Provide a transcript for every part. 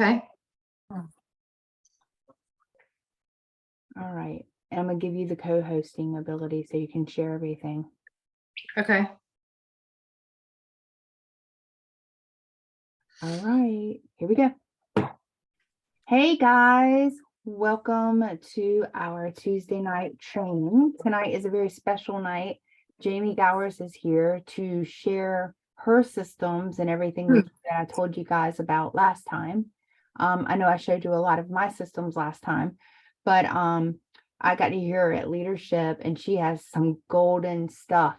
Okay. All right. And I'm going to give you the co-hosting ability so you can share everything. Okay. All right. Here we go. Hey guys, welcome to our Tuesday night training. Tonight is a very special night. Jaimie Gowers is here to share her systems and everything that I told you guys about last time. I know I showed you a lot of my systems last time, but I got to hear her at leadership and she has some golden stuff.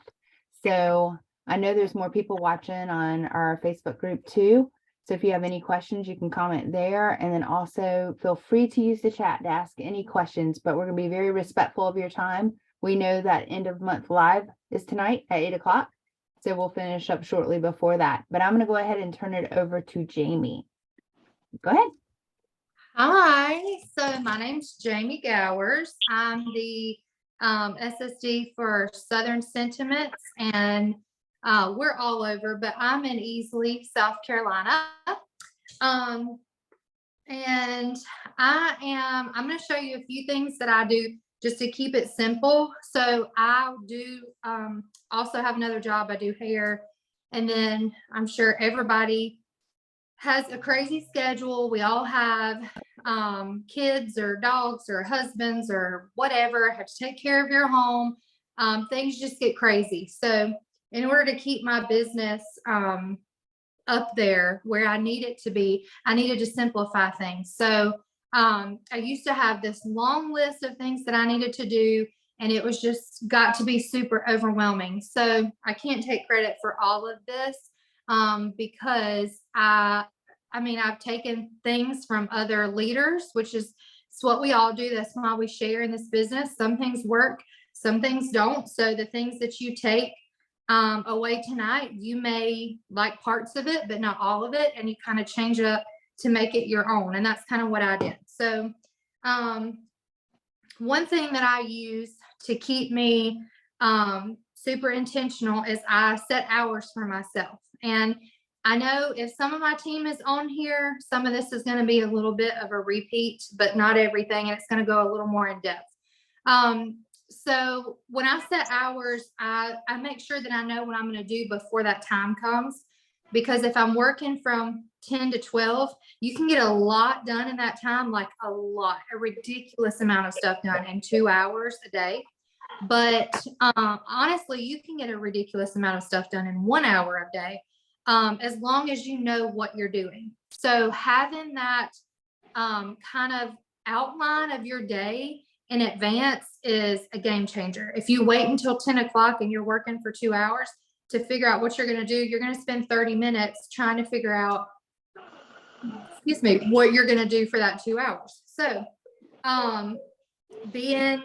So I know there's more people watching on our Facebook group too. So if you have any questions, you can comment there. And then also feel free to use the chat to ask any questions, but we're going to be very respectful of your time. We know that end of month live is tonight at 8 o'clock. So we'll finish up shortly before that. But I'm going to go ahead and turn it over to Jaimie. Go ahead. Hi. So my name's Jaimie Gowers. I'm the SSD for Southern Sentiments, and we're all over, but I'm in Easley, South Carolina. And I'm going to show you a few things that I do just to keep it simple. So I do also have another job. I do hair. And then I'm sure everybody has a crazy schedule. We all have kids or dogs or husbands or whatever, have to take care of your home. Things just get crazy. So in order to keep my business up there where I need it to be, I needed to simplify things. So I used to have this long list of things that I needed to do, and it was just got to be super overwhelming. So I can't take credit for all of this because I've taken things from other leaders, which is it's what we all do. That's why we share in this business. Some things work, some things don't. So the things that you take away tonight, you may like parts of it, but not all of it. And you kind of change it up to make it your own. And that's kind of what I did. So one thing that I use to keep me super intentional is I set hours for myself. And I know if some of my team is on here, some of this is going to be a little bit of a repeat, but not everything. And it's going to go a little more in depth. So when I set hours, I make sure that I know what I'm going to do before that time comes, because if I'm working from 10 to 12, you can get a lot done in that time, like a ridiculous amount of stuff done in 2 hours a day. But honestly, you can get a ridiculous amount of stuff done in 1 hour a day, as long as you know what you're doing. So having that kind of outline of your day in advance is a game changer. If you wait until 10 o'clock and you're working for 2 hours to figure out what you're going to do, you're going to spend 30 minutes trying to figure out, what you're going to do for that 2 hours. So being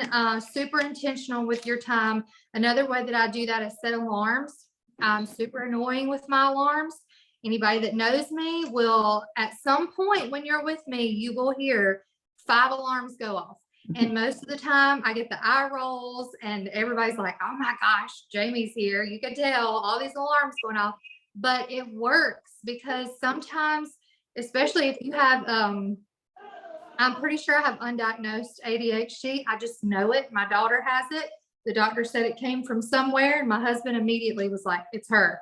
super intentional with your time. Another way that I do that is set alarms. I'm super annoying with my alarms. Anybody that knows me will, at some point when you're with me, you will hear 5 alarms go off. And most of the time I get the eye rolls and everybody's like, oh my gosh, Jaimie's here. You could tell all these alarms going off, but it works because sometimes, especially if you have, I'm pretty sure I have undiagnosed ADHD. I just know it. My daughter has it. The doctor said it came from somewhere, and my husband immediately was like, it's her.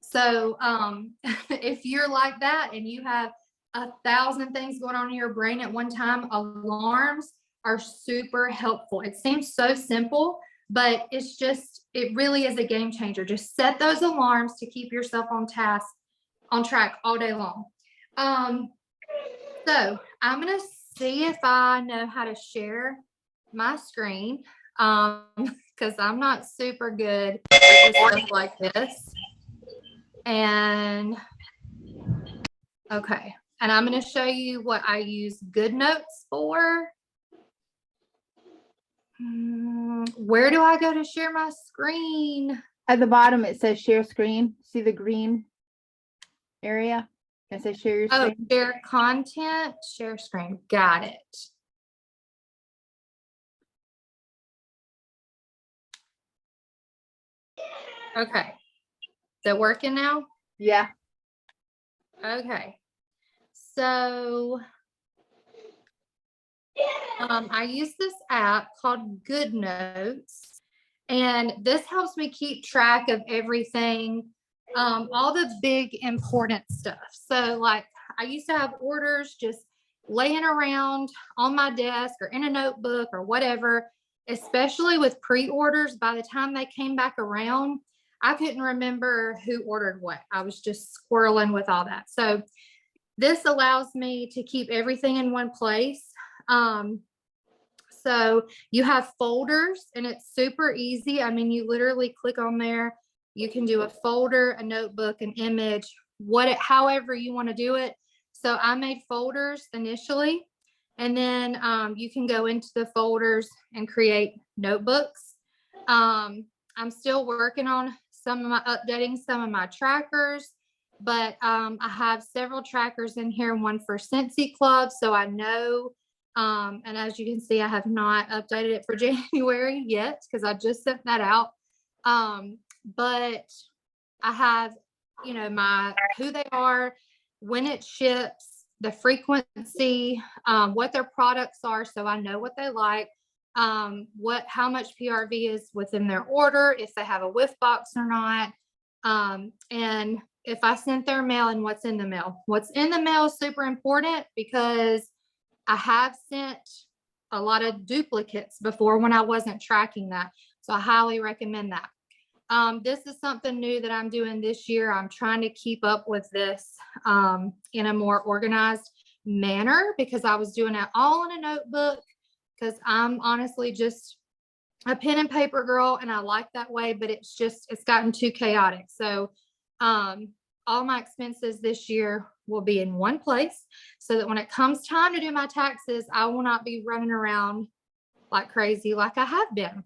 So if you're like that and you have 1,000 things going on in your brain at one time, alarms are super helpful. It seems so simple, but it really is a game changer. Just set those alarms to keep yourself on track all day long. So I'm going to see if I know how to share my screen, because I'm not super good at stuff like this. And okay. And I'm going to show you what I use GoodNotes for. Where do I go to share my screen? At the bottom, it says share screen. See the green area? It says share your screen. Oh, share content, share screen. Got it. Okay. Is it working now? Yeah. Okay. So I use this app called Good Notes, and this helps me keep track of everything, all the big important stuff. So, like, I used to have orders just laying around on my desk or in a notebook or whatever, especially with pre orders. By the time they came back around, I couldn't remember who ordered what. I was just squirreling with all that. So, this allows me to keep everything in one place. So you have folders and it's super easy. I mean, you literally click on there. You can do a folder, a notebook, an image, however you want to do it. So I made folders initially, and then you can go into the folders and create notebooks. I'm still working on updating some of my trackers, but I have several trackers in here, one for Scentsy Club. So I know, and as you can see, I have not updated it for January yet because I just sent that out. But I have, who they are, when it ships, the frequency, what their products are. So I know what they like, how much PRV is within their order, if they have a whiff box or not. And if I sent their mail and what's in the mail. What's in the mail is super important because I have sent a lot of duplicates before when I wasn't tracking that. So I highly recommend that. This is something new that I'm doing this year. I'm trying to keep up with this in a more organized manner because I was doing it all in a notebook because I'm honestly just a pen and paper girl and I like that way, but it's gotten too chaotic. So all my expenses this year will be in one place so that when it comes time to do my taxes, I will not be running around like crazy like I have been.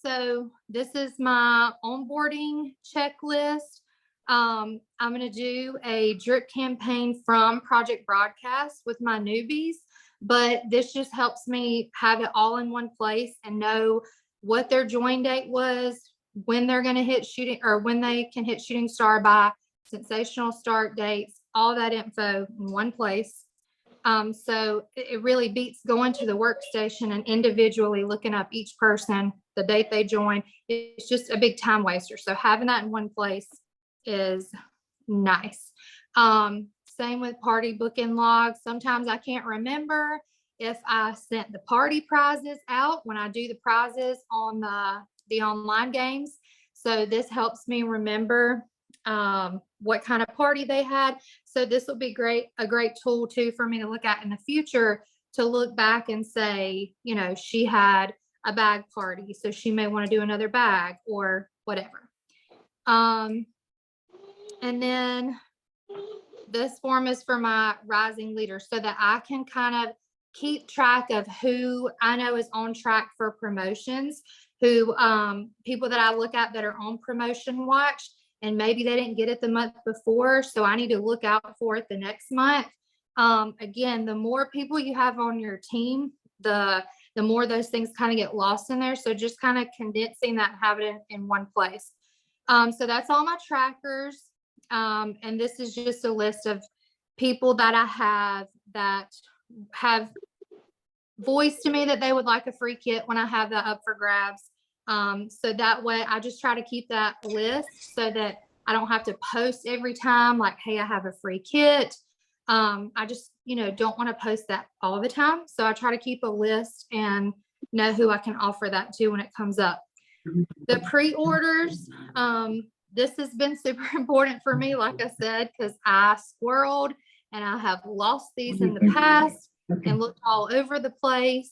So this is my onboarding checklist. I'm going to do a drip campaign from Project Broadcast with my newbies, but this just helps me have it all in one place and know what their join date was, when they're going to hit shooting or when they can hit shooting star by, sensational start dates, all that info in one place. So it really beats going to the workstation and individually looking up each person, the date they join. It's just a big time waster. So having that in one place is nice. Same with party booking logs. Sometimes I can't remember if I sent the party prizes out when I do the prizes on the online games. So this helps me remember what kind of party they had. So this will be a great tool too for me to look at in the future, to look back and say, she had a bag party, so she may want to do another bag or whatever. And then this form is for my rising leaders so that I can kind of keep track of who I know is on track for promotions, who people that I look at that are on promotion watch, and maybe they didn't get it the month before. So I need to look out for it the next month. Again, the more people you have on your team, the more those things kind of get lost in there. So just kind of condensing that and having it in one place. So that's all my trackers. And this is just a list of people that I have that have voiced to me that they would like a free kit when I have that up for grabs. So that way I just try to keep that list so that I don't have to post every time like, hey, I have a free kit. I just, don't want to post that all the time. So I try to keep a list and know who I can offer that to when it comes up. The pre-orders, this has been super important for me, like I said, because I squirreled and I have lost these in the past and looked all over the place.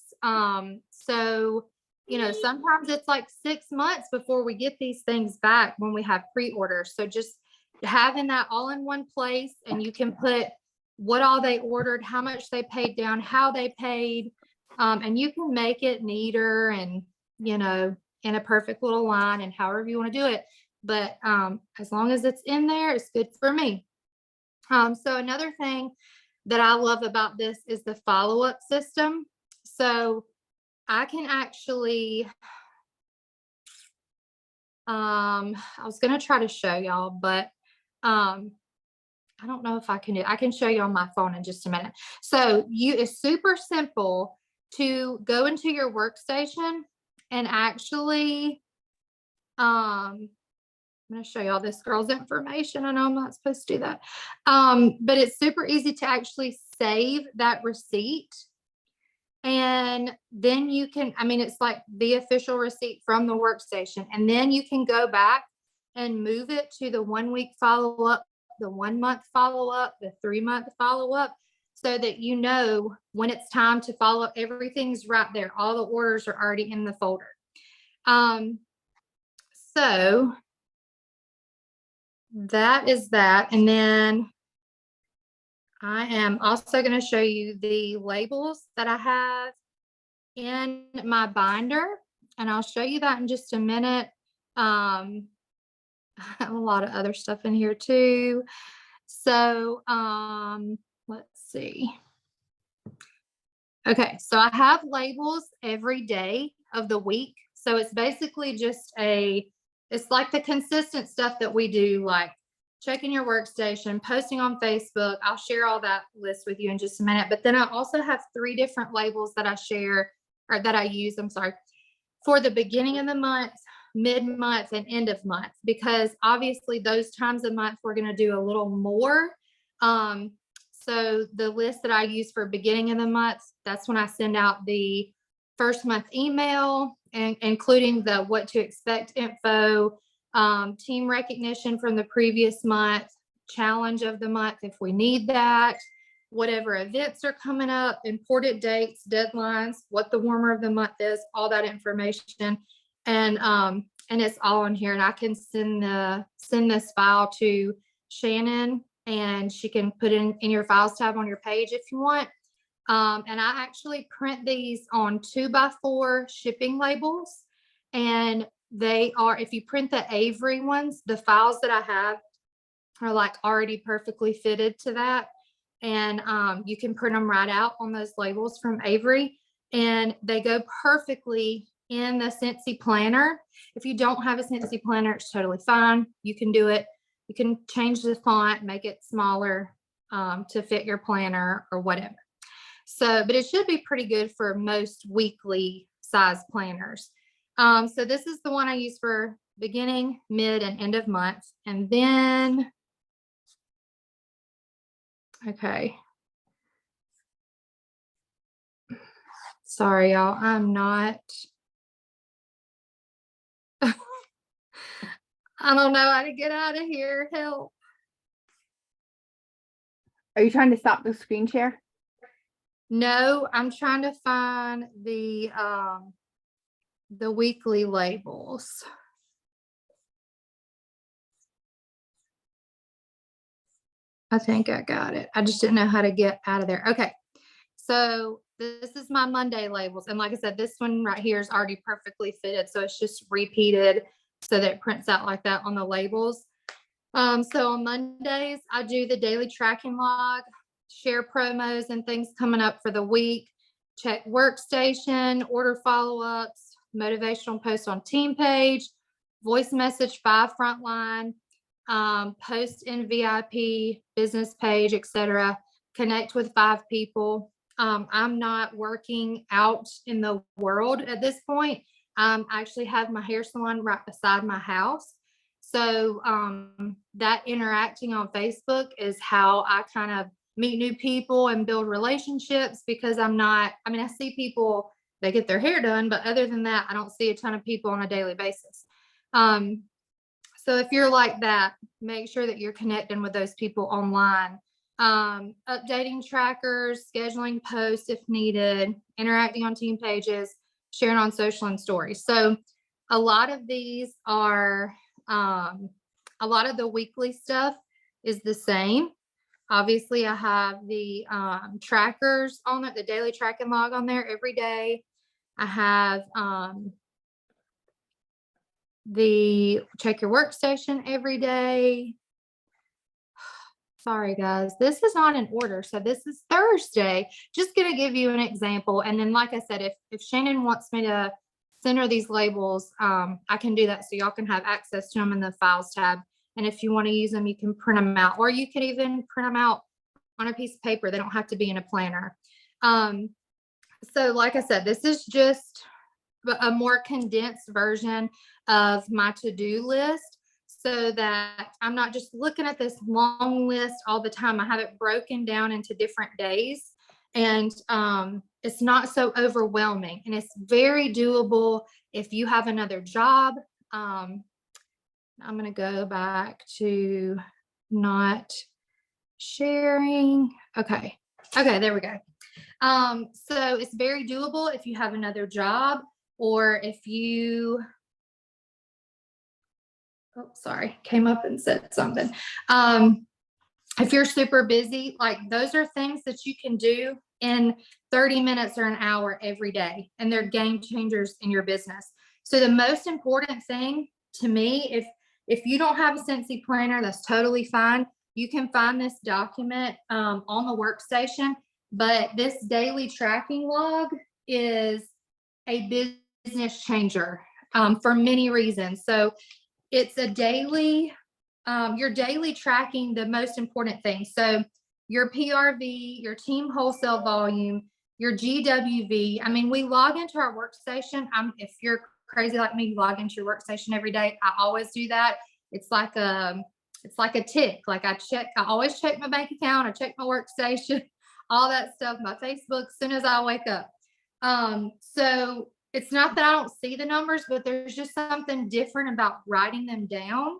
So, sometimes it's like 6 months before we get these things back when we have pre-orders. So just having that all in one place, and you can put what all they ordered, how much they paid down, how they paid, and you can make it neater and, in a perfect little line and however you want to do it. But as long as it's in there, it's good for me. So another thing that I love about this is the follow-up system. So I can actually, I was going to try to show y'all, but I I don't know if I can do, I can show you on my phone in just a minute. So it's super simple to go into your workstation and actually, I'm going to show you all this girl's information. I know I'm not supposed to do that. But it's super easy to actually save that receipt. And then you can, I mean, it's like the official receipt from the workstation. And then you can go back and move it to the 1 week follow up, the 1 month follow up, the 3 month follow up, so that you know when it's time to follow up. Everything's right there. All the orders are already in the folder. So that is that. And then I am also going to show you the labels that I have in my binder, and I'll show you that in just a minute. I have a lot of other stuff in here too. So let's see. Okay, so I have labels every day of the week. So it's basically just it's like the consistent stuff that we do, like checking your workstation, posting on Facebook. I'll share all that list with you in just a minute. But then I also have 3 different labels that I share, or that I use, I'm sorry, for the beginning of the month, mid-month, and end of month, because obviously those times of month we're going to do a little more. So the list that I use for beginning of the month, that's when I send out the first month email, and including the what to expect info, team recognition from the previous month, challenge of the month if we need that, whatever events are coming up, important dates, deadlines, what the warmer of the month is, all that information. And it's all in here, and I can send this file to Shannon, and she can put it in your files tab on your page if you want. And I actually print these on 2x4 shipping labels, and they are, if you print the Avery ones, the files that I have are like already perfectly fitted to that. And you can print them right out on those labels from Avery, and they go perfectly in the Scentsy planner. If you don't have a Scentsy planner, it's totally fine. You can do it. You can change the font, make it smaller to fit your planner or whatever. So, but it should be pretty good for most weekly size planners. So this is the one I use for beginning, mid, and end of month. And then, okay. Sorry, y'all. I'm not. I don't know how to get out of here. Help. Are you trying to stop the screen share? No, I'm trying to find the weekly labels. I think I got it. I just didn't know how to get out of there. Okay. So this is my Monday labels. And like I said, this one right here is already perfectly fitted. So it's just repeated so that it prints out like that on the labels. So on Mondays, I do the daily tracking log, share promos and things coming up for the week, check workstation, order follow-ups, motivational post on team page, voice message 5 frontline, post in VIP, business page, etc. Connect with 5 people. I'm not working out in the world at this point. I actually have my hair salon right beside my house. So that interacting on Facebook is how I kind of meet new people and build relationships, because I see people, they get their hair done, but other than that, I don't see a ton of people on a daily basis. So if you're like that, make sure that you're connecting with those people online. Updating trackers, scheduling posts if needed, interacting on team pages, sharing on social and stories. So a lot of these are, a lot of the weekly stuff is the same. Obviously, I have the trackers on it, the daily tracking log on there every day. I have the check your workstation every day. Sorry, guys, this is not in order. So this is Thursday. Just going to give you an example. And then, like I said, if Shannon wants me to send her these labels, I can do that. So y'all can have access to them in the files tab And if you want to use them, you can print them out, or you can even print them out on a piece of paper. They don't have to be in a planner. So like I said, this is just a more condensed version of my to-do list, so that I'm not just looking at this long list all the time. I have it broken down into different days, and it's not so overwhelming, and it's very doable if you have another job. I'm going to go back to not sharing. Okay, there we go. So it's very doable if you have another job, or if you, oh, sorry, came up and said something. If you're super busy, like, those are things that you can do in 30 minutes or an hour every day, and they're game changers in your business. So the most important thing to me, if you don't have a Scentsy planner, that's totally fine. You can find this document on the workstation, but this daily tracking log is a business changer for many reasons. So it's a daily, you're daily tracking the most important things. So your PRV, your team wholesale volume, your GWV. I mean, we log into our workstation. If you're crazy like me, you log into your workstation every day. I always do that. It's like a tick. Like, I always check my bank account. I check my workstation, all that stuff, my Facebook, as soon as I wake up. So it's not that I don't see the numbers, but there's just something different about writing them down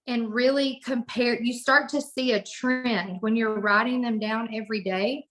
and really compare. You start to see a trend when you're writing them down every day.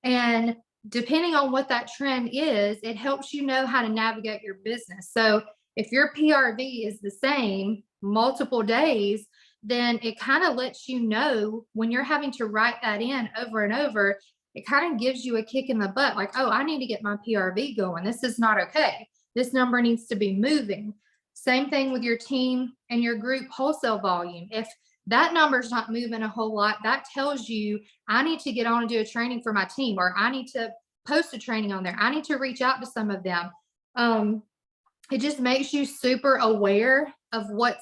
And depending on what that trend is, it helps you know how to navigate your business. So if your PRV is the same multiple days, then it kind of lets you know when you're having to write that in over and over. It kind of gives you a kick in the butt, like, oh, I need to get my PRV going. This is not okay. This number needs to be moving. Same thing with your team and your group wholesale volume. If that number's not moving a whole lot, that tells you I need to get on and do a training for my team, or I need to post a training on there. I need to reach out to some of them. It just makes you super aware of what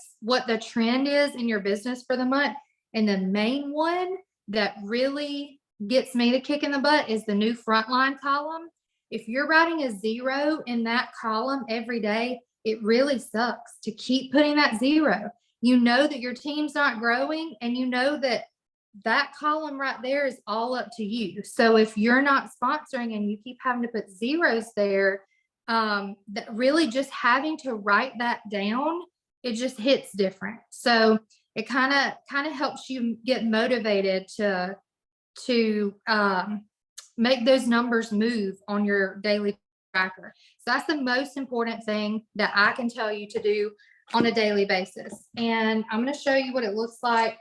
the trend is in your business for the month. And the main one that really gets me the kick in the butt is the new frontline column. If you're writing a 0 in that column every day, it really sucks to keep putting that 0. You know that your team's not growing, and you know that that column right there is all up to you. So if you're not sponsoring and you keep having to put zeros there, that really just having to write that down, it just hits different. So it kind of helps you get motivated to make those numbers move on your daily tracker. So that's the most important thing that I can tell you to do on a daily basis. And I'm going to show you what it looks like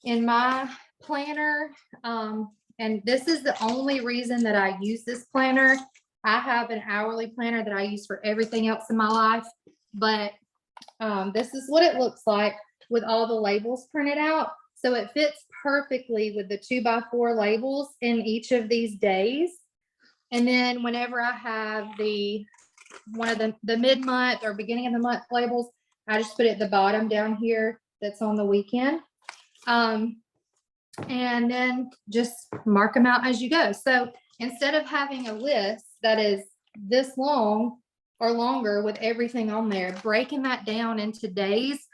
in my planner. And this is the only reason that I use this planner. I have an hourly planner that I use for everything else in my life, but this is what it looks like with all the labels printed out. So it fits perfectly with the 2x4 labels in each of these days. And then whenever I have one of the mid-month or beginning of the month labels, I just put it at the bottom down here that's on the weekend. And then just mark them out as you go. So instead of having a list that is this long or longer with everything on there, breaking that down into days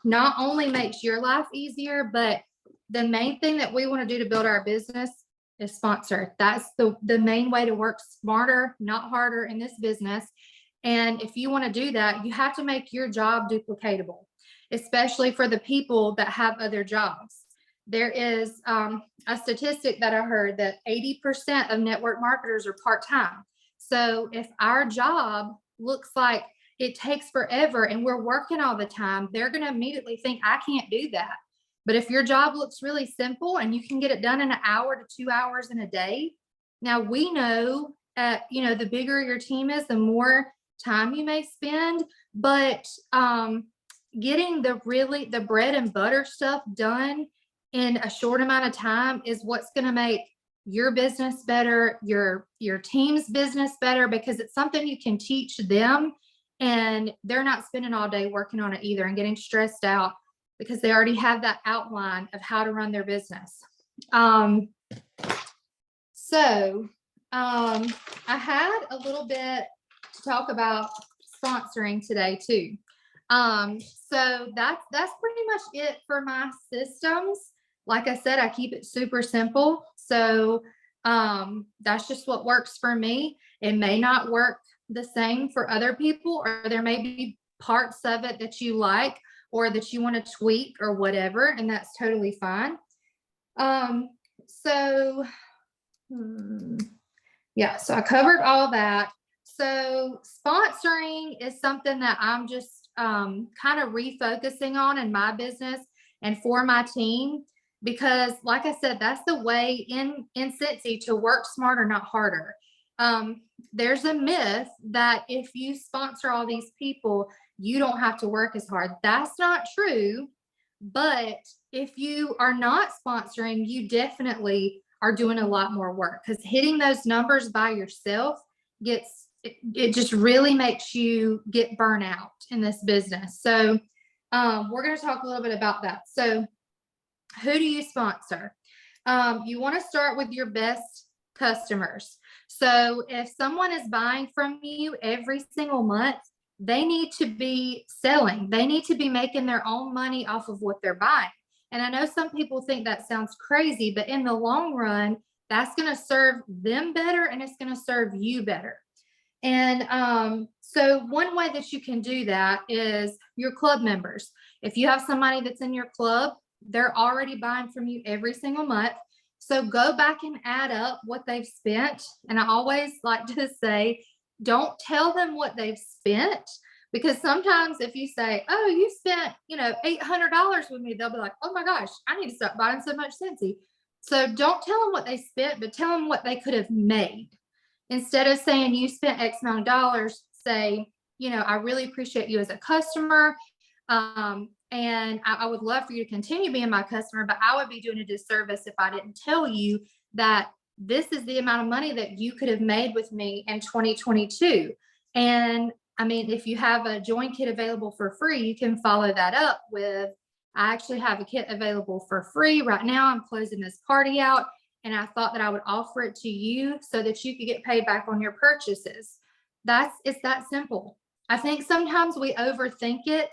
not only makes your life easier, but the main thing that we want to do to build our business is sponsor. That's the main way to work smarter, not harder in this business. And if you want to do that, you have to make your job duplicatable, especially for the people that have other jobs. There is a statistic that I heard that 80% of network marketers are part-time. So if our job looks like it takes forever and we're working all the time, they're going to immediately think, I can't do that. But if your job looks really simple and you can get it done in an hour to 2 hours in a day, now we know, the bigger your team is, the more time you may spend, but getting the bread and butter stuff done in a short amount of time is what's going to make your business better, your team's business better, because it's something you can teach them and they're not spending all day working on it either and getting stressed out. because they already have that outline of how to run their business. I had a little bit to talk about sponsoring today too. So that's pretty much it for my systems. Like I said, I keep it super simple. So that's just what works for me. It may not work the same for other people, or there may be parts of it that you like or that you want to tweak or whatever, and that's totally fine. Yeah, so I covered all that. So sponsoring is something that I'm just kind of refocusing on in my business and for my team, because like I said, that's the way in Cincy to work smarter, not harder. There's a myth that if you sponsor all these people, you don't have to work as hard. That's not true. But if you are not sponsoring, you definitely are doing a lot more work, because hitting those numbers by yourself it just really makes you get burnout in this business. So we're going to talk a little bit about that. So who do you sponsor? You want to start with your best customers. So if someone is buying from you every single month, they need to be selling. They need to be making their own money off of what they're buying. And I know some people think that sounds crazy, but in the long run, that's going to serve them better and it's going to serve you better. And so one way that you can do that is your club members. If you have somebody that's in your club, they're already buying from you every single month. So go back and add up what they've spent. And I always like to say, don't tell them what they've spent, because sometimes if you say, oh, you spent, $800 with me, they'll be like, oh my gosh, I need to stop buying so much Scentsy. So don't tell them what they spent, but tell them what they could have made. Instead of saying you spent X amount of dollars, say, I really appreciate you as a customer. And I would love for you to continue being my customer, but I would be doing a disservice if I didn't tell you that this is the amount of money that you could have made with me in 2022. And I mean, if you have a join kit available for free, you can follow that up with, I actually have a kit available for free right now. I'm closing this party out, and I thought that I would offer it to you so that you could get paid back on your purchases. It's that simple. I think sometimes we overthink it.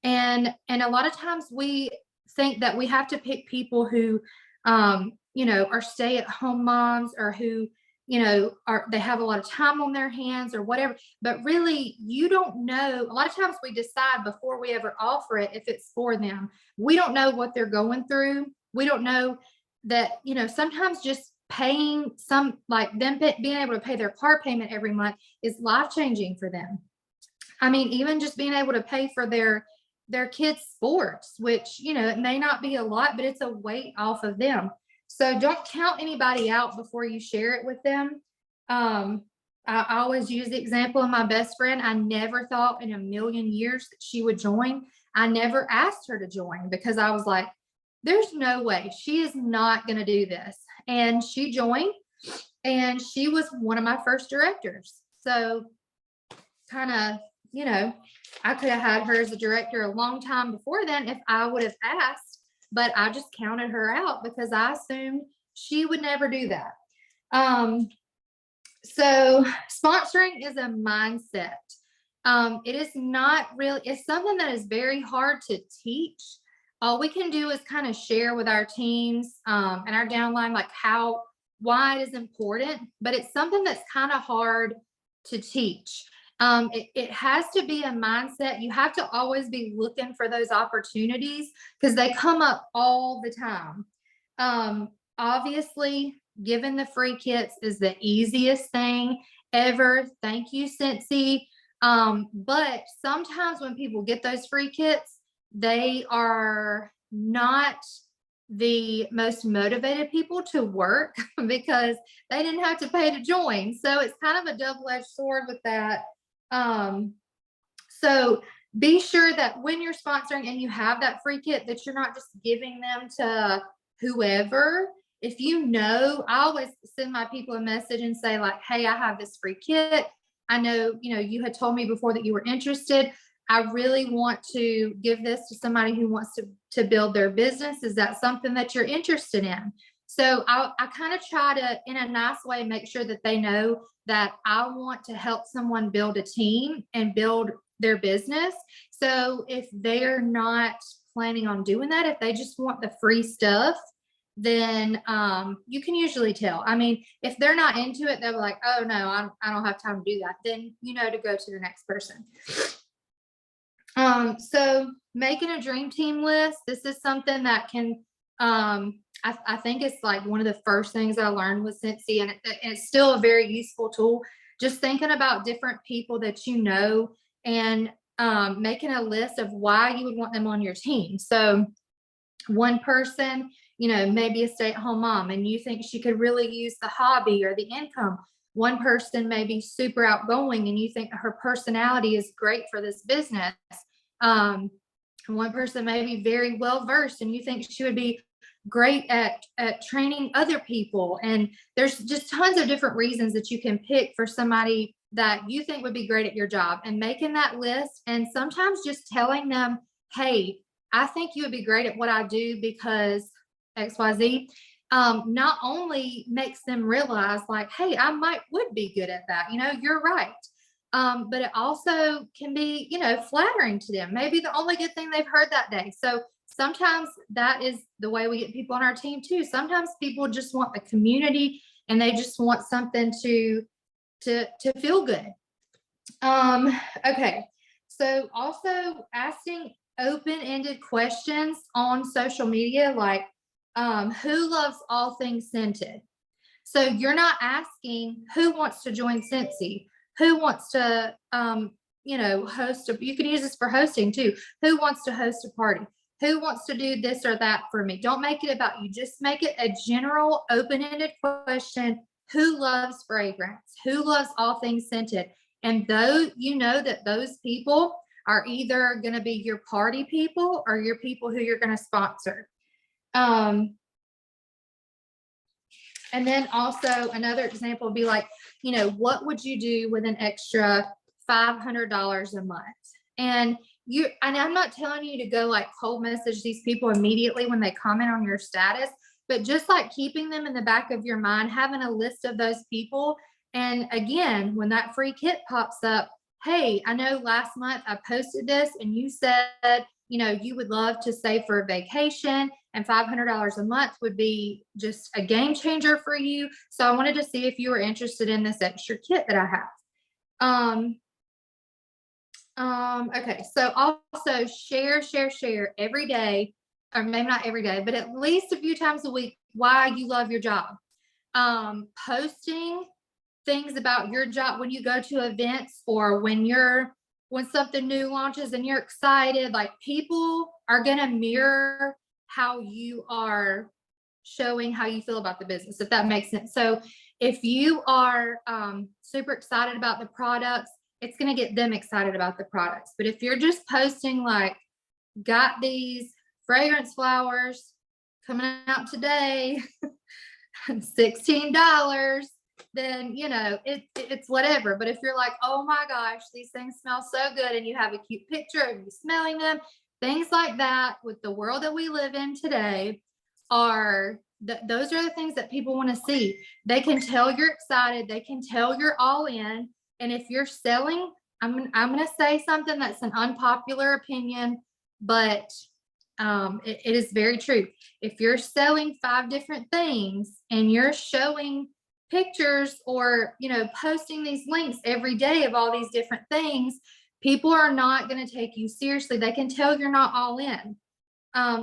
And a lot of times we think that we have to pick people who, are stay-at-home moms, or who, they have a lot of time on their hands or whatever. But really, you don't know. A lot of times we decide before we ever offer it if it's for them. We don't know what they're going through. We don't know that, sometimes just paying like them being able to pay their car payment every month is life-changing for them. I mean, even just being able to pay for their kids' sports, which, it may not be a lot, but it's a weight off of them. So don't count anybody out before you share it with them. I always use the example of my best friend. I never thought in a million years that she would join. I never asked her to join because I was like, there's no way she is not going to do this. And she joined, and she was one of my first directors. So kind of, I could have had her as a director a long time before then if I would have asked, but I just counted her out because I assumed she would never do that. So sponsoring is a mindset. It is not really, it's something that is very hard to teach. All we can do is kind of share with our teams and our downline, like why it is important, but it's something that's kind of hard to teach. It has to be a mindset. You have to always be looking for those opportunities because they come up all the time. Obviously, giving the free kits is the easiest thing ever. Thank you, Cincy. But sometimes when people get those free kits, they are not the most motivated people to work because they didn't have to pay to join. So it's kind of a double-edged sword with that. So be sure that when you're sponsoring and you have that free kit, that you're not just giving them to whoever. If I always send my people a message and say like, hey, I have this free kit. I know, you had told me before that you were interested. I really want to give this to somebody who wants to build their business. Is that something that you're interested in? So I kind of try to, in a nice way, make sure that they know that I want to help someone build a team and build their business. So if they're not planning on doing that, if they just want the free stuff, then you can usually tell. I mean, if they're not into it, they'll be like, oh no, I don't have time to do that. Then you know to go to the next person. So making a dream team list, this is something that can, I think it's like one of the first things I learned with Cincy, and it's still a very useful tool. Just thinking about different people that you know and making a list of why you would want them on your team. So one person, maybe a stay-at-home mom, and you think she could really use the hobby or the income. One person may be super outgoing and you think her personality is great for this business. One person may be very well versed and you think she would be great at training other people. And there's just tons of different reasons that you can pick for somebody that you think would be great at your job, and making that list. And sometimes just telling them, hey, I think you would be great at what I do because XYZ. Not only makes them realize like, hey, would be good at that. You're right. But it also can be, flattering to them. Maybe the only good thing they've heard that day. So sometimes that is the way we get people on our team too. Sometimes people just want the community and they just want something to feel good. Okay. So also asking open-ended questions on social media, like who loves all things scented? So you're not asking who wants to join Cincy, who wants to host you can use this for hosting too. Who wants to host a party? Who wants to do this or that for me? Don't make it about you. Just make it a general open-ended question. Who loves fragrance? Who loves all things scented? And those, that those people are either going to be your party people or your people who you're going to sponsor. And then also another example would be like, what would you do with an extra $500 a month? And I'm not telling you to go like cold message these people immediately when they comment on your status, but just like keeping them in the back of your mind, having a list of those people. And again, when that free kit pops up, hey, I know last month I posted this and you said, you would love to save for a vacation, and $500 a month would be just a game changer for you. So I wanted to see if you were interested in this extra kit that I have. Okay. So also share every day, or maybe not every day, but at least a few times a week, why you love your job. Posting things about your job when you go to events or when something new launches and you're excited, like people are going to mirror how you are showing how you feel about the business, if that makes sense. So if you are super excited about the products, it's going to get them excited about the products. But if you're just posting like, got these fragrance flowers coming out today, $16, then it's whatever. But if you're like, oh my gosh, these things smell so good, and you have a cute picture of you smelling them, things like that, with the world that we live in today, those are the things that people want to see. They can tell you're excited, they can tell you're all in. And if you're selling, I'm going to say something that's an unpopular opinion, but it is very true. If you're selling 5 different things and you're showing pictures or, posting these links every day of all these different things, people are not going to take you seriously. They can tell you're not all in.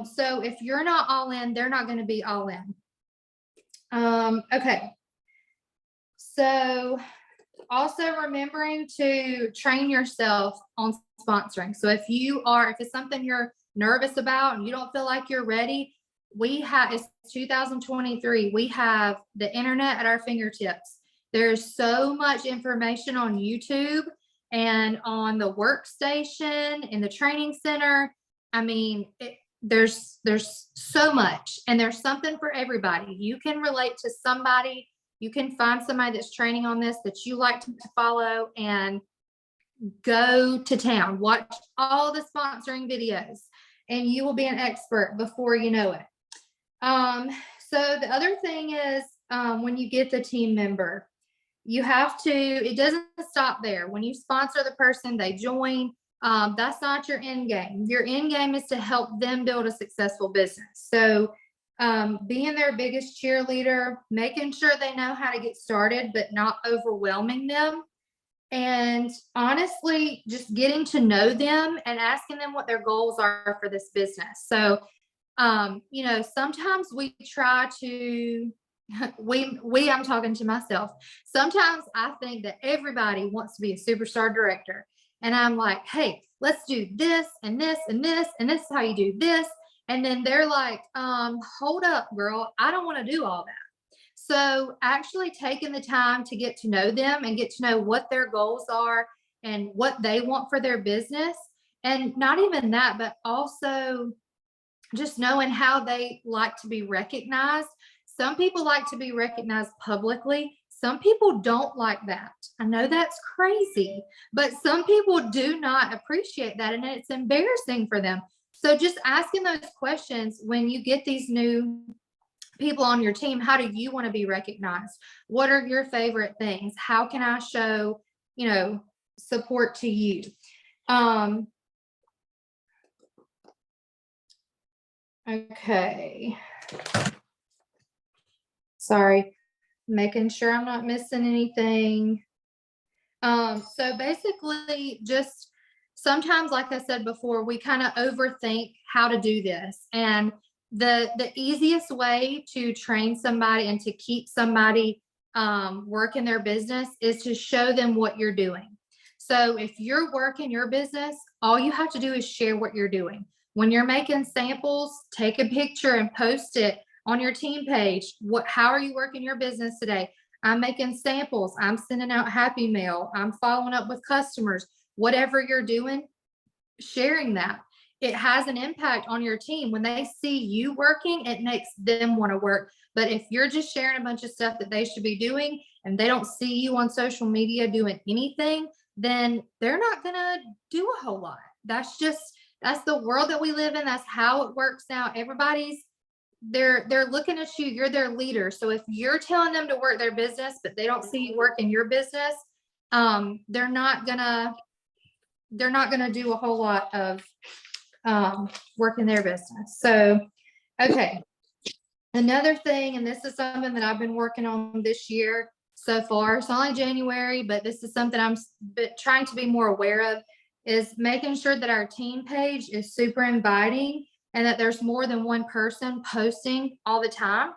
So if you're not all in, they're not going to be all in. Okay. So also remembering to train yourself on sponsoring. So if it's something you're nervous about and you don't feel like you're ready, it's 2023. We have the internet at our fingertips. There's so much information on YouTube and on the workstation in the training center. I mean, there's so much, and there's something for everybody. You can relate to somebody. You can find somebody that's training on this that you like to follow, and go to town, watch all the sponsoring videos, and you will be an expert before you know it. So the other thing is, when you get the team member, you have to, it doesn't stop there. When you sponsor the person, they join. That's not your end game. Your end game is to help them build a successful business. So being their biggest cheerleader, making sure they know how to get started, but not overwhelming them. And honestly, just getting to know them and asking them what their goals are for this business. So, sometimes we try to, I'm talking to myself. Sometimes I think that everybody wants to be a superstar director. And I'm like, hey, let's do this and this and this, and this is how you do this. And then they're like, hold up, girl, I don't want to do all that. So actually taking the time to get to know them and get to know what their goals are and what they want for their business. And not even that, but also just knowing how they like to be recognized. Some people like to be recognized publicly. Some people don't like that. I know that's crazy, but some people do not appreciate that, and it's embarrassing for them. So just asking those questions when you get these new people on your team, how do you want to be recognized? What are your favorite things? How can I show, support to you? Okay. Sorry, making sure I'm not missing anything. So basically just sometimes, like I said before, we kind of overthink how to do this. And the easiest way to train somebody and to keep somebody working their business is to show them what you're doing. So if you're working your business, all you have to do is share what you're doing. When you're making samples, take a picture and post it on your team page. How are you working your business today? I'm making samples. I'm sending out happy mail. I'm following up with customers. Whatever you're doing, sharing that. It has an impact on your team. When they see you working, it makes them want to work. But if you're just sharing a bunch of stuff that they should be doing and they don't see you on social media doing anything, then they're not going to do a whole lot. That's the world that we live in. That's how it works now. They're looking at you. You're their leader. So if you're telling them to work their business, but they don't see you work in your business, they're not gonna do a whole lot of work in their business. So, okay. Another thing, and this is something that I've been working on this year so far. It's only January, but this is something I'm trying to be more aware of, is making sure that our team page is super inviting and that there's more than one person posting all the time.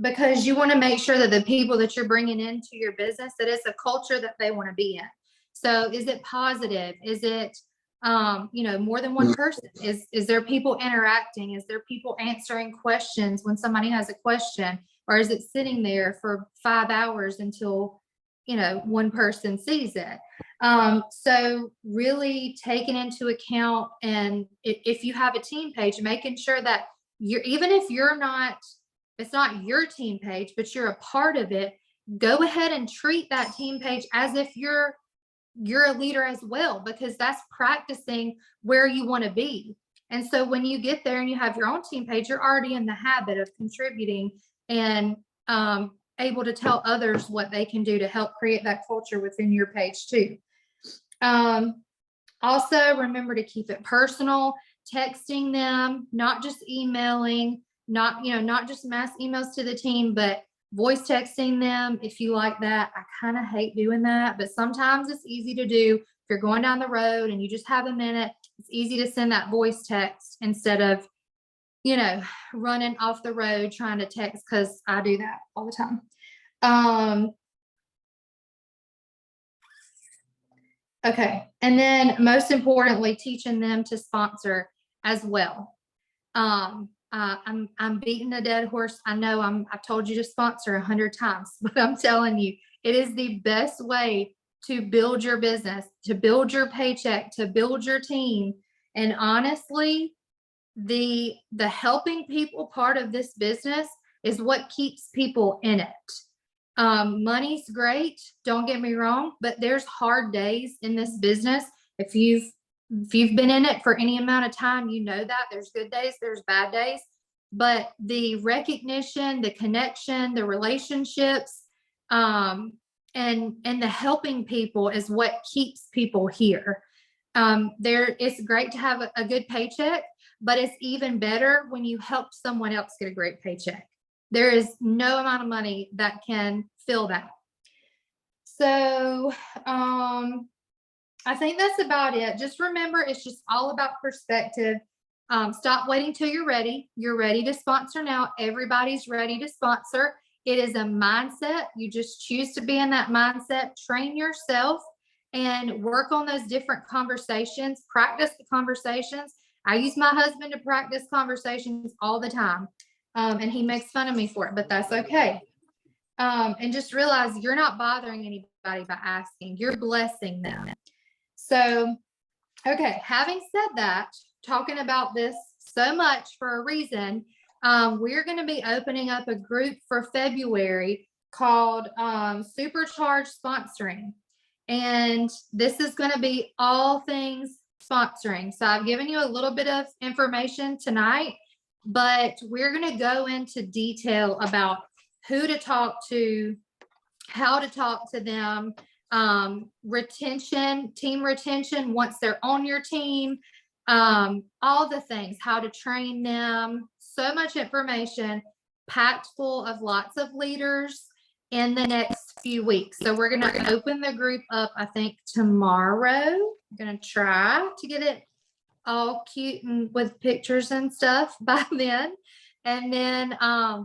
Because you want to make sure that the people that you're bringing into your business, that it's a culture that they want to be in. So is it positive? Is it, more than one person? Is there people interacting? Is there people answering questions when somebody has a question? Or is it sitting there for 5 hours until, one person sees it? So really taking into account, and if you have a team page, making sure that even if it's not your team page, but you're a part of it, go ahead and treat that team page as if you're a leader as well, because that's practicing where you want to be. And so when you get there and you have your own team page, you're already in the habit of contributing and able to tell others what they can do to help create that culture within your page too. Also remember to keep it personal, texting them, not just emailing, not just mass emails to the team, but voice texting them if you like that. I kind of hate doing that, but sometimes it's easy to do. If you're going down the road and you just have a minute, it's easy to send that voice text instead of, running off the road trying to text, because I do that all the time. Okay. And then most importantly, teaching them to sponsor as well. I'm beating a dead horse. I know I've told you to sponsor 100 times, but I'm telling you, it is the best way to build your business, to build your paycheck, to build your team. And honestly, the helping people part of this business is what keeps people in it. Money's great, don't get me wrong, but there's hard days in this business. If you've been in it for any amount of time, you know that there's good days, there's bad days, but the recognition, the connection, the relationships, and the helping people is what keeps people here. It's great to have a good paycheck, but it's even better when you help someone else get a great paycheck. There is no amount of money that can fill that. So, I think that's about it. Just remember, it's just all about perspective. Stop waiting till you're ready. You're ready to sponsor now. Everybody's ready to sponsor. It is a mindset. You just choose to be in that mindset. Train yourself and work on those different conversations. Practice the conversations. I use my husband to practice conversations all the time. And he makes fun of me for it, but that's okay. And just realize you're not bothering anybody by asking. You're blessing them. So, okay, having said that, talking about this so much for a reason, we're going to be opening up a group for February called Supercharged Sponsoring. And this is going to be all things sponsoring. So I've given you a little bit of information tonight, but we're going to go into detail about who to talk to, how to talk to them, retention, team retention once they're on your team, all the things, how to train them. So much information packed full of lots of leaders in the next few weeks. So we're going to open the group up, I think, tomorrow. I'm going to try to get it all cute and with pictures and stuff by then. And then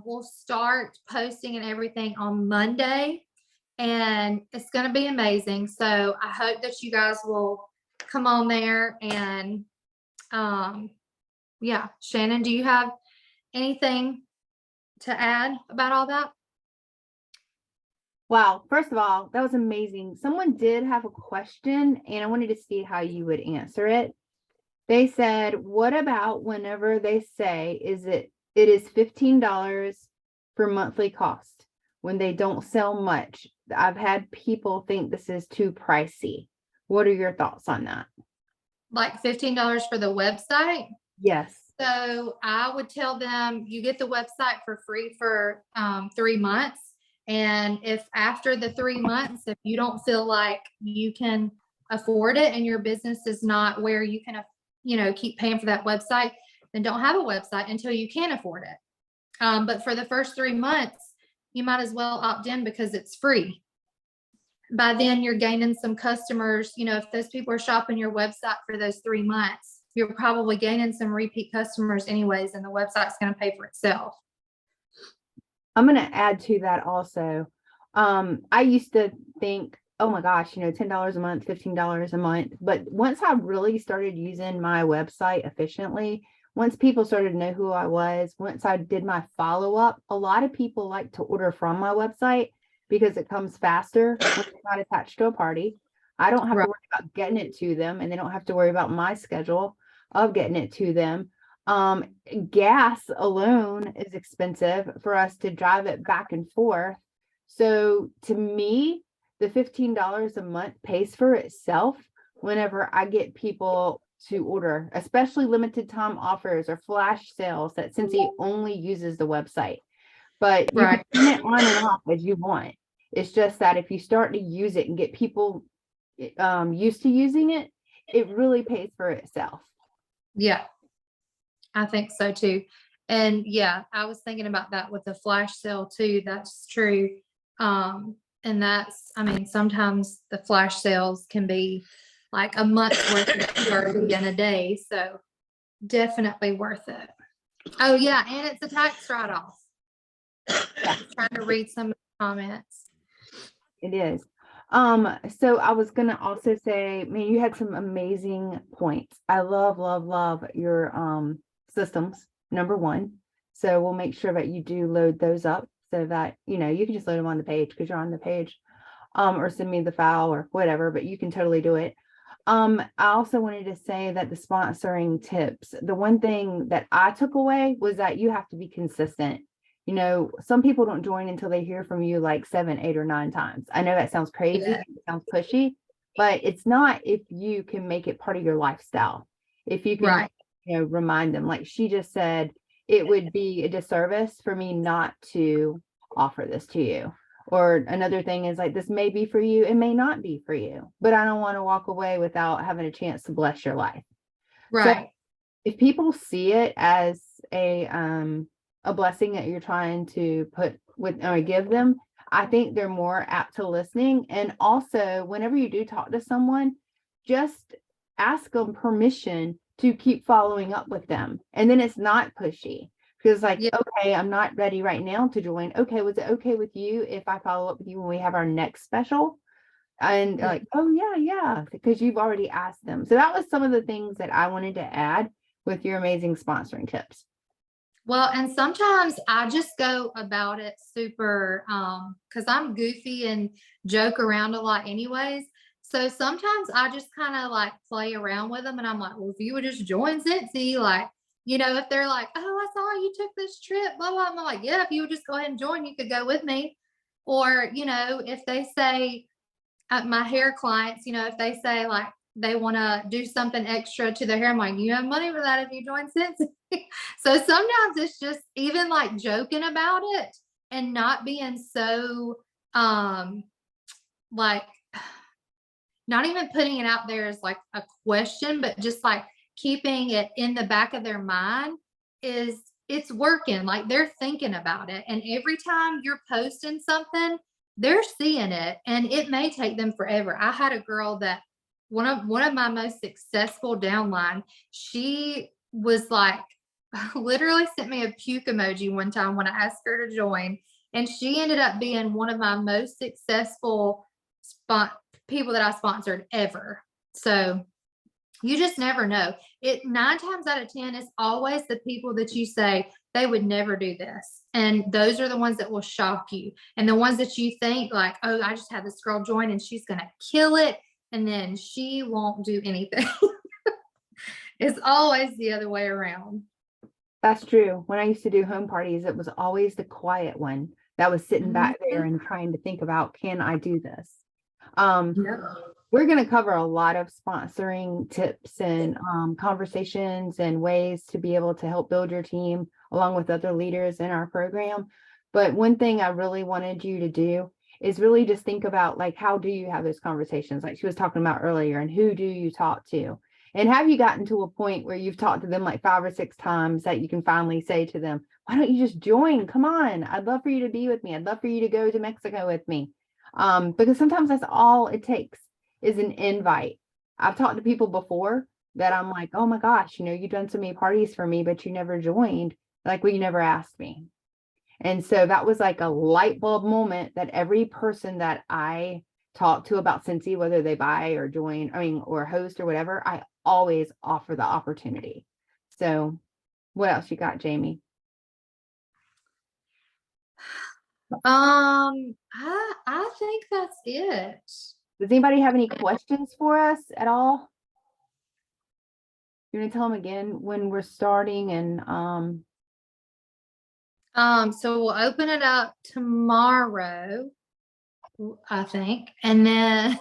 we'll start posting and everything on Monday. And it's going to be amazing. So I hope that you guys will come on there. And yeah, Shannon, do you have anything to add about all that? Wow. First of all, that was amazing. Someone did have a question and I wanted to see how you would answer it. They said, what about whenever they say, it is $15 for monthly cost when they don't sell much? I've had people think this is too pricey. What are your thoughts on that? Like $15 for the website? Yes. So I would tell them you get the website for free for 3 months. And if after the 3 months, if you don't feel like you can afford it and your business is not where you can, keep paying for that website, then don't have a website until you can afford it. But for the first 3 months, you might as well opt in because it's free. By then you're gaining some customers. If those people are shopping your website for those 3 months, you're probably gaining some repeat customers anyways, and the website's going to pay for itself. I'm going to add to that also. I used to think, oh my gosh, $10 a month, $15 a month. But once I really started using my website efficiently, once people started to know who I was, once I did my follow-up, a lot of people like to order from my website because it comes faster when it's not attached to a party. I don't have to worry about getting it to them, and they don't have to worry about my schedule of getting it to them. Gas alone is expensive for us to drive it back and forth. So to me, the $15 a month pays for itself whenever I get people to order, especially limited time offers or flash sales that Cincy only uses the website. But you can turn it on and off as you want. It's just that if you start to use it and get people used to using it, it really pays for itself. Yeah, I think so too. And yeah, I was thinking about that with the flash sale too. That's true. And sometimes the flash sales can be like a month's worth of work in a day. So definitely worth it. Oh yeah. And it's a tax write-off. Trying to read some of the comments. It is. So I was gonna also say, man, you had some amazing points. I love your systems, number one. So we'll make sure that you do load those up so that you can just load them on the page because you're on the page. Or send me the file or whatever, but you can totally do it. I also wanted to say that the sponsoring tips, the one thing that I took away was that you have to be consistent. You know, some people don't join until they hear from you like 7, 8, or 9 times. I know that sounds crazy, Yeah. it sounds pushy, but it's not if you can make it part of your lifestyle. If you can, Right. you know, remind them, like she just said, it would be a disservice for me not to offer this to you. Or another thing is like, this may be for you, it may not be for you, but I don't want to walk away without having a chance to bless your life. So Right. if people see it as a blessing that you're trying to put with or give them, I think they're more apt to listening. And also, whenever you do talk to someone, just ask them permission to keep following up with them. And then it's not pushy. Because like, Yeah. okay, I'm not ready right now to join. Okay, was it okay with you if I follow up with you when we have our next special? And Yeah. like, oh yeah, because you've already asked them. So that was some of the things that I wanted to add with your amazing sponsoring tips. Well, and sometimes I just go about it super, because I'm goofy and joke around a lot anyways. So sometimes I just kind of like play around with them and I'm like, well, if you would just join Cincy, like, if they're like, oh, I saw you took this trip, blah, blah, I'm like, yeah, if you would just go ahead and join, you could go with me. Or, if they say, my hair clients, if they say like they want to do something extra to their hair, I'm like, you have money for that if you join Sense. So sometimes it's just even like joking about it and not being so like not even putting it out there as like a question, but just like keeping it in the back of their mind is it's working. Like they're thinking about it. And every time you're posting something, they're seeing it. And it may take them forever. I had a girl that one of my most successful downline, she was like literally sent me a puke emoji one time when I asked her to join. And she ended up being one of my most successful people that I sponsored ever. So you just never know. It 9 times out of 10 is always the people that you say they would never do this. And those are the ones that will shock you. And the ones that you think like, oh, I just had this girl join and she's going to kill it. And then she won't do anything. It's always the other way around. That's true. When I used to do home parties, it was always the quiet one that was sitting back there Mhm. and trying to think about, can I do this? Yeah. We're going to cover a lot of sponsoring tips and conversations and ways to be able to help build your team along with other leaders in our program. But one thing I really wanted you to do is really just think about like, how do you have those conversations? Like she was talking about earlier, and who do you talk to? And have you gotten to a point where you've talked to them like 5 or 6 times that you can finally say to them, why don't you just join? Come on. I'd love for you to be with me. I'd love for you to go to Mexico with me. Because sometimes that's all it takes is an invite. I've talked to people before that I'm like, oh my gosh, you've done so many parties for me, but you never joined. Like, well, you never asked me. And so that was like a light bulb moment that every person that I talk to about Cincy, whether they buy or join, or host or whatever, I always offer the opportunity. So what else you got, Jaimie? I think that's it. Does anybody have any questions for us at all? You want to tell them again when we're starting and So we'll open it up tomorrow, I think, and then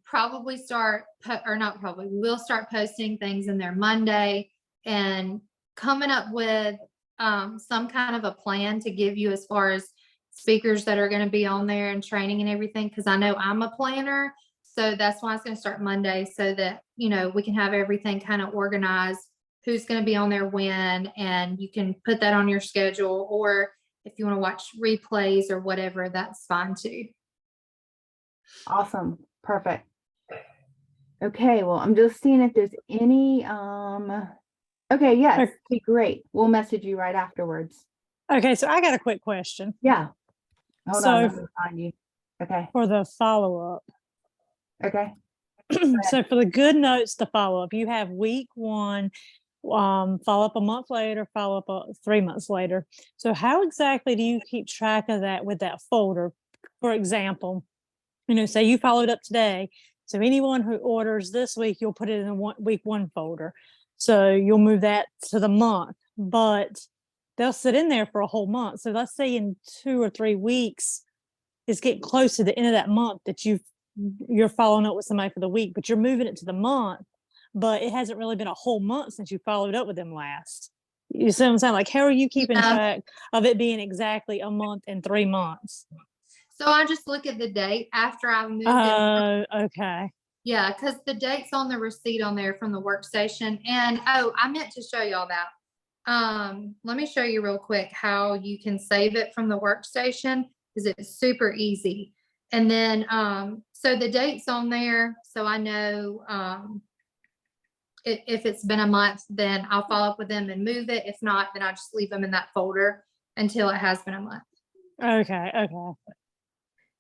probably or not probably, we'll start posting things in there Monday and coming up with some kind of a plan to give you as far as speakers that are going to be on there and training and everything, because I know I'm a planner. So that's why it's going to start Monday, so that we can have everything kind of organized, who's going to be on there when, and you can put that on your schedule, or if you want to watch replays or whatever, that's fine too. awesome. Perfect. Okay, well, I'm just seeing if there's any okay, yes, Okay. be great. We'll message you right afterwards. Okay, so I got a quick question. Yeah. Hold So on, let me find you. Okay. for the follow-up. Okay. So for the good notes to follow up, you have week 1, follow up a month later, follow up 3 months later. So how exactly do you keep track of that with that folder? For example, say you followed up today. So anyone who orders this week, you'll put it in the week 1 folder. So you'll move that to the month. But they'll sit in there for a whole month. So let's say in 2 or 3 weeks, it's getting close to the end of that month that you're following up with somebody for the week, but you're moving it to the month, but it hasn't really been a whole month since you followed up with them last. You see what I'm saying? Like, how are you keeping Yeah. track of it being exactly a month and 3 months? So I just look at the date after I moved it. Oh, okay. Yeah, because the date's on the receipt on there from the workstation. And oh, I meant to show y'all that. Let me show you real quick how you can save it from the workstation, because it's super easy. And then so the date's on there, so I know if it's been a month, then I'll follow up with them and move it. If not, then I just leave them in that folder until it has been a month. Okay. Okay.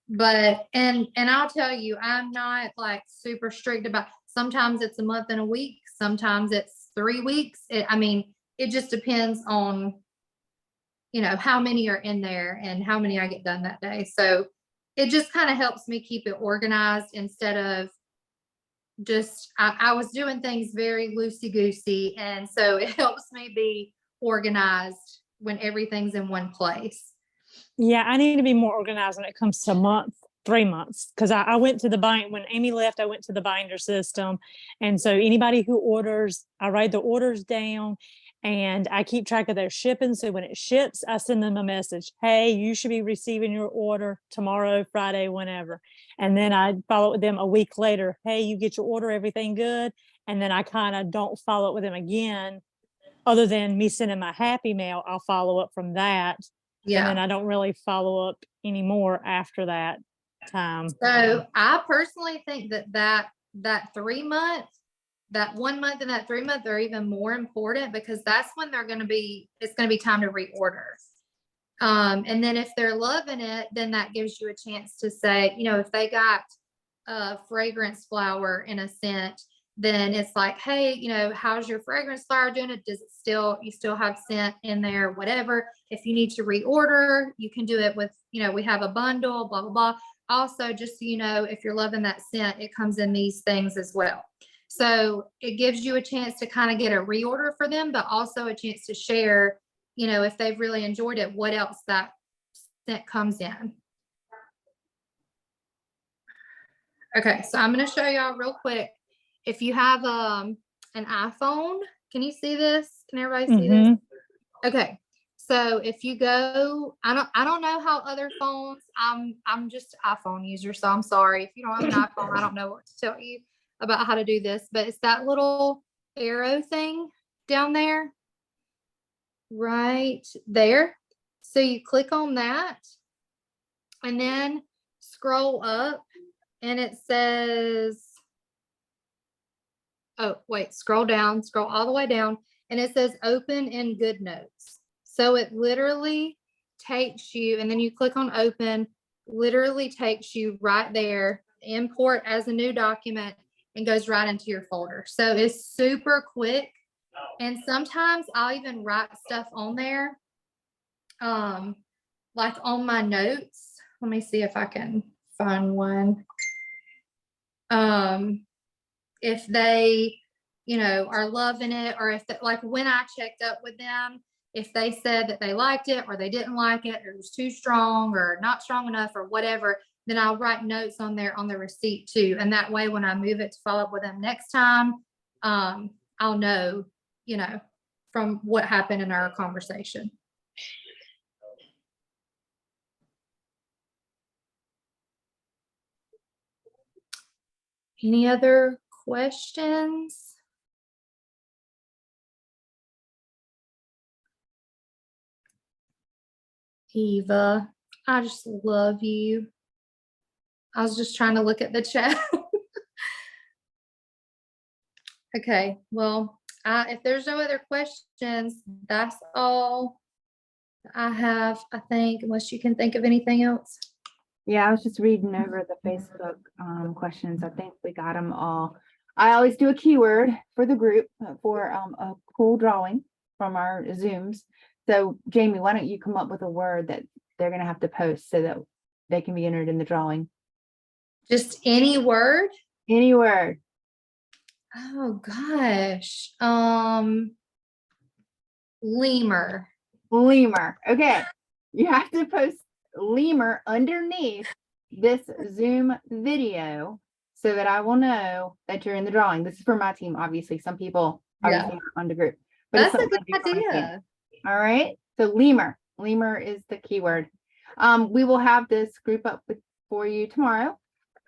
But and I'll tell you, I'm not like super strict about, sometimes it's a month and a week, sometimes it's 3 weeks. I mean, it just depends on, you know, how many are in there and how many I get done that day. So it just kind of helps me keep it organized instead of just, I was doing things very loosey goosey. And so it helps me be organized when everything's in one place. Yeah, I need to be more organized when it comes to 3 months, because I went to the bind when Amy left. I went to the binder system, and so anybody who orders, I write the orders down, and I keep track of their shipping. So when it ships, I send them a message: "Hey, you should be receiving your order tomorrow, Friday, whenever." And then I follow up with them a week later: "Hey, you get your order? Everything good?" And then I kind of don't follow up with them again, other than me sending my happy mail. I'll follow up from that. And then Yeah. I don't really follow up anymore after that time. So I personally think that 3 month, that 1 month and that 3 month are even more important, because that's when it's going to be time to reorder. And then if they're loving it, then that gives you a chance to say, you know, if they got a fragrance flower in a scent, then it's like, hey, you know, how's your fragrance flower doing? Does it you still have scent in there, whatever. If you need to reorder, you can do it with, you know, we have a bundle, blah, blah, blah. Also, just so you know, if you're loving that scent, it comes in these things as well. So it gives you a chance to kind of get a reorder for them, but also a chance to share, you know, if they've really enjoyed it, what else that scent comes in. Okay, so I'm going to show y'all real quick. If you have an iPhone, can you see this? Can everybody see this? Okay, so if you go, I don't know how other phones. I'm just an iPhone user, so I'm sorry if you don't have an iPhone. I don't know what to tell you about how to do this, but it's that little arrow thing down there, right there. So you click on that, and then scroll up, and it says, oh, wait, scroll all the way down, and it says open in GoodNotes. So it literally takes you, and then you click on open, literally takes you right there, import as a new document, and goes right into your folder. So it's super quick. And sometimes I'll even write stuff on there, like on my notes. Let me see if I can find one. If they, you know, are loving it, or if like when I checked up with them, if they said that they liked it or they didn't like it, or it was too strong or not strong enough or whatever, then I'll write notes on there on the receipt too. And that way, when I move it to follow up with them next time, I'll know, you know, from what happened in our conversation. Any other questions? Eva, I just love you. I was just trying to look at the chat. Okay, well, if there's no other questions, that's all I have, I think, unless you can think of anything else. Yeah, I was just reading over the Facebook questions. I think we got them all. I always do a keyword for the group for a cool drawing from our Zooms. So Jaimie, why don't you come up with a word that they're going to have to post so that they can be entered in the drawing? Just any word? Any word. Oh gosh. Lemur. lemur. Okay. You have to post lemur underneath this Zoom video so that I will know that you're in the drawing. This is for my team, obviously. Some people obviously aren't on the group. But it's That's a something good I do for my team. idea. All right. So lemur. Lemur is the keyword. We will have this group up for you tomorrow.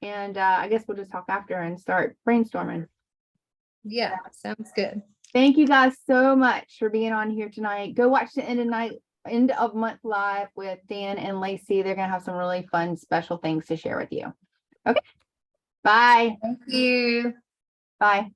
And I guess we'll just talk after and start brainstorming. Yeah, sounds good. Thank you guys so much for being on here tonight. Go watch the end of month live with Dan and Lacey. They're gonna have some really fun, special things to share with you. Okay. Bye. Thank you. Bye.